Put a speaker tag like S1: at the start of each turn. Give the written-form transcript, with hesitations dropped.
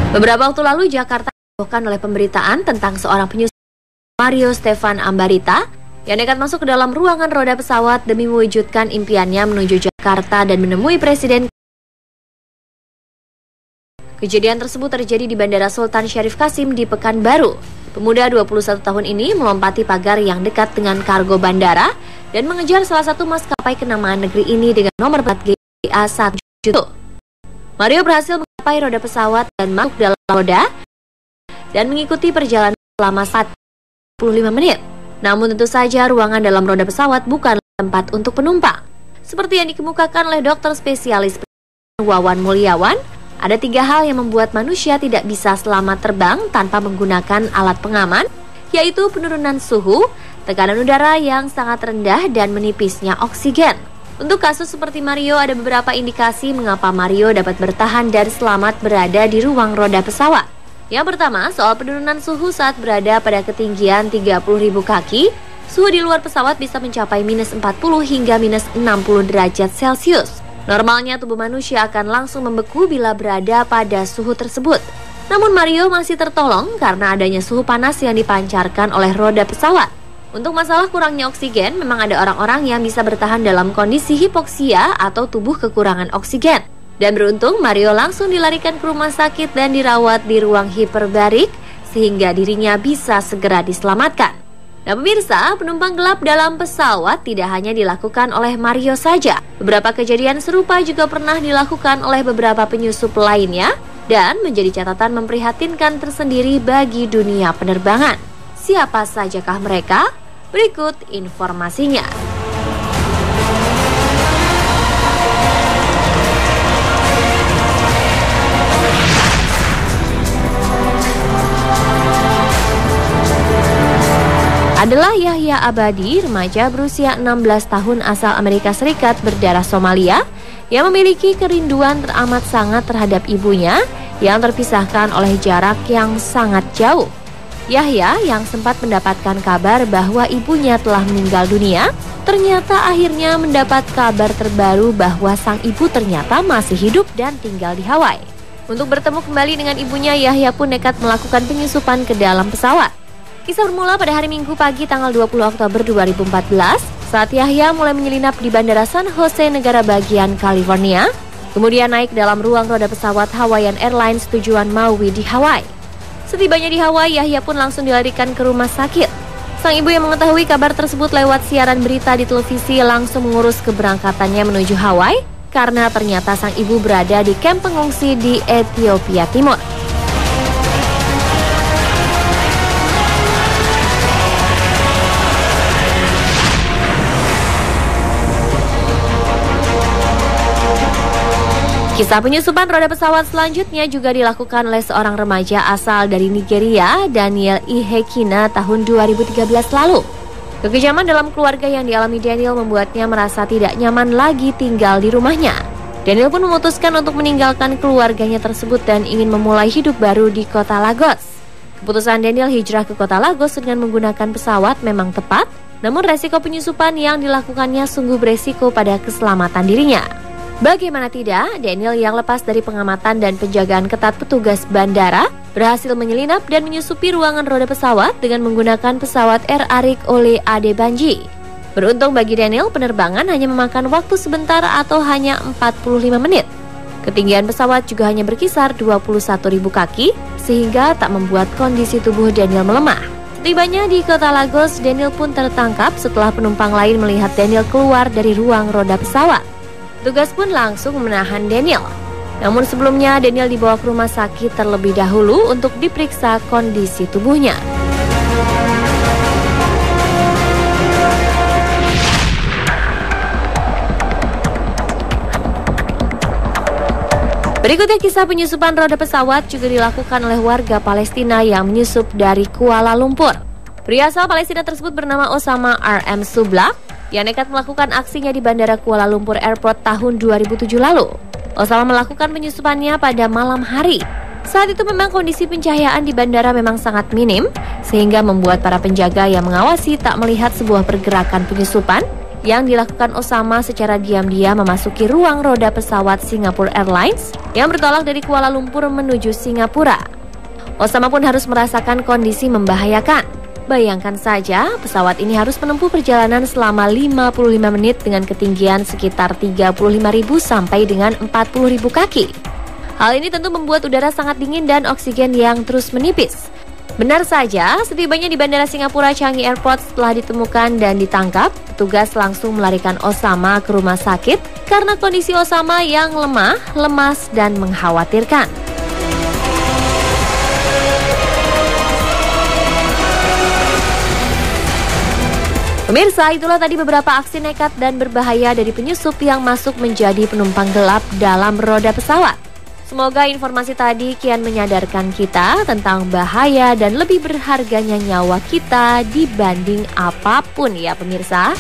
S1: Beberapa waktu lalu Jakarta dihebohkan oleh pemberitaan tentang seorang penyusup Mario Stefan Ambarita yang nekat masuk ke dalam ruangan roda pesawat demi mewujudkan impiannya menuju Jakarta dan menemui Presiden. Kejadian tersebut terjadi di Bandara Sultan Syarif Kasim di Pekanbaru. Pemuda 21 tahun ini melompati pagar yang dekat dengan kargo bandara dan mengejar salah satu maskapai kenamaan negeri ini dengan nomor plat GA1. Mario berhasil mencapai roda pesawat dan masuk dalam roda dan mengikuti perjalanan selama 45 menit. Namun tentu saja ruangan dalam roda pesawat bukan tempat untuk penumpang. Seperti yang dikemukakan oleh dokter spesialis Wawan Mulyawan, ada 3 hal yang membuat manusia tidak bisa selamat terbang tanpa menggunakan alat pengaman, yaitu penurunan suhu, tekanan udara yang sangat rendah, dan menipisnya oksigen. Untuk kasus seperti Mario, ada beberapa indikasi mengapa Mario dapat bertahan dan selamat berada di ruang roda pesawat. Yang pertama, soal penurunan suhu saat berada pada ketinggian 30.000 kaki, suhu di luar pesawat bisa mencapai minus 40 hingga minus 60 derajat Celcius. Normalnya tubuh manusia akan langsung membeku bila berada pada suhu tersebut. Namun Mario masih tertolong karena adanya suhu panas yang dipancarkan oleh roda pesawat. Untuk masalah kurangnya oksigen, memang ada orang-orang yang bisa bertahan dalam kondisi hipoksia atau tubuh kekurangan oksigen. Dan beruntung Mario langsung dilarikan ke rumah sakit dan dirawat di ruang hiperbarik sehingga dirinya bisa segera diselamatkan. Nah pemirsa, penumpang gelap dalam pesawat tidak hanya dilakukan oleh Mario saja. Beberapa kejadian serupa juga pernah dilakukan oleh beberapa penyusup lainnya dan menjadi catatan memprihatinkan tersendiri bagi dunia penerbangan. Siapa sajakah mereka? Berikut informasinya. Adalah Yahya Abadi, remaja berusia 16 tahun asal Amerika Serikat berdarah Somalia yang memiliki kerinduan teramat sangat terhadap ibunya yang terpisahkan oleh jarak yang sangat jauh. Yahya yang sempat mendapatkan kabar bahwa ibunya telah meninggal dunia, ternyata akhirnya mendapat kabar terbaru bahwa sang ibu ternyata masih hidup dan tinggal di Hawaii. Untuk bertemu kembali dengan ibunya, Yahya pun nekat melakukan penyusupan ke dalam pesawat. Kisah bermula pada hari Minggu pagi tanggal 20 Oktober 2014 saat Yahya mulai menyelinap di Bandara San Jose, negara bagian California, kemudian naik dalam ruang roda pesawat Hawaiian Airlines tujuan Maui di Hawaii. Setibanya di Hawaii, Yahya pun langsung dilarikan ke rumah sakit. Sang ibu yang mengetahui kabar tersebut lewat siaran berita di televisi langsung mengurus keberangkatannya menuju Hawaii karena ternyata sang ibu berada di kamp pengungsi di Ethiopia Timur. Kisah penyusupan roda pesawat selanjutnya juga dilakukan oleh seorang remaja asal dari Nigeria, Daniel Ihekina, tahun 2013 lalu. Kekejaman dalam keluarga yang dialami Daniel membuatnya merasa tidak nyaman lagi tinggal di rumahnya. Daniel pun memutuskan untuk meninggalkan keluarganya tersebut dan ingin memulai hidup baru di kota Lagos. Keputusan Daniel hijrah ke kota Lagos dengan menggunakan pesawat memang tepat, namun resiko penyusupan yang dilakukannya sungguh beresiko pada keselamatan dirinya. Bagaimana tidak, Daniel yang lepas dari pengamatan dan penjagaan ketat petugas bandara berhasil menyelinap dan menyusupi ruangan roda pesawat dengan menggunakan pesawat Air Arik Ole Adebanji. Beruntung bagi Daniel, penerbangan hanya memakan waktu sebentar atau hanya 45 menit. Ketinggian pesawat juga hanya berkisar 21.000 kaki, sehingga tak membuat kondisi tubuh Daniel melemah. Setibanya di kota Lagos, Daniel pun tertangkap setelah penumpang lain melihat Daniel keluar dari ruang roda pesawat. Petugas pun langsung menahan Daniel. Namun sebelumnya Daniel dibawa ke rumah sakit terlebih dahulu untuk diperiksa kondisi tubuhnya. Berikutnya kisah penyusupan roda pesawat juga dilakukan oleh warga Palestina yang menyusup dari Kuala Lumpur. Pria asal Palestina tersebut bernama Osama R.M. Sublak yang nekat melakukan aksinya di Bandara Kuala Lumpur Airport tahun 2007 lalu. Osama melakukan penyusupannya pada malam hari. Saat itu memang kondisi pencahayaan di bandara memang sangat minim, sehingga membuat para penjaga yang mengawasi tak melihat sebuah pergerakan penyusupan yang dilakukan Osama secara diam-diam memasuki ruang roda pesawat Singapore Airlines yang bertolak dari Kuala Lumpur menuju Singapura. Osama pun harus merasakan kondisi membahayakan. Bayangkan saja, pesawat ini harus menempuh perjalanan selama 55 menit dengan ketinggian sekitar 35.000 sampai dengan 40.000 kaki. Hal ini tentu membuat udara sangat dingin dan oksigen yang terus menipis. Benar saja, setibanya di Bandara Singapura Changi Airport setelah ditemukan dan ditangkap, petugas langsung melarikan Osama ke rumah sakit karena kondisi Osama yang lemah, lemas, dan mengkhawatirkan. Pemirsa, itulah tadi beberapa aksi nekat dan berbahaya dari penyusup yang masuk menjadi penumpang gelap dalam roda pesawat. Semoga informasi tadi kian menyadarkan kita tentang bahaya dan lebih berharganya nyawa kita dibanding apapun ya pemirsa.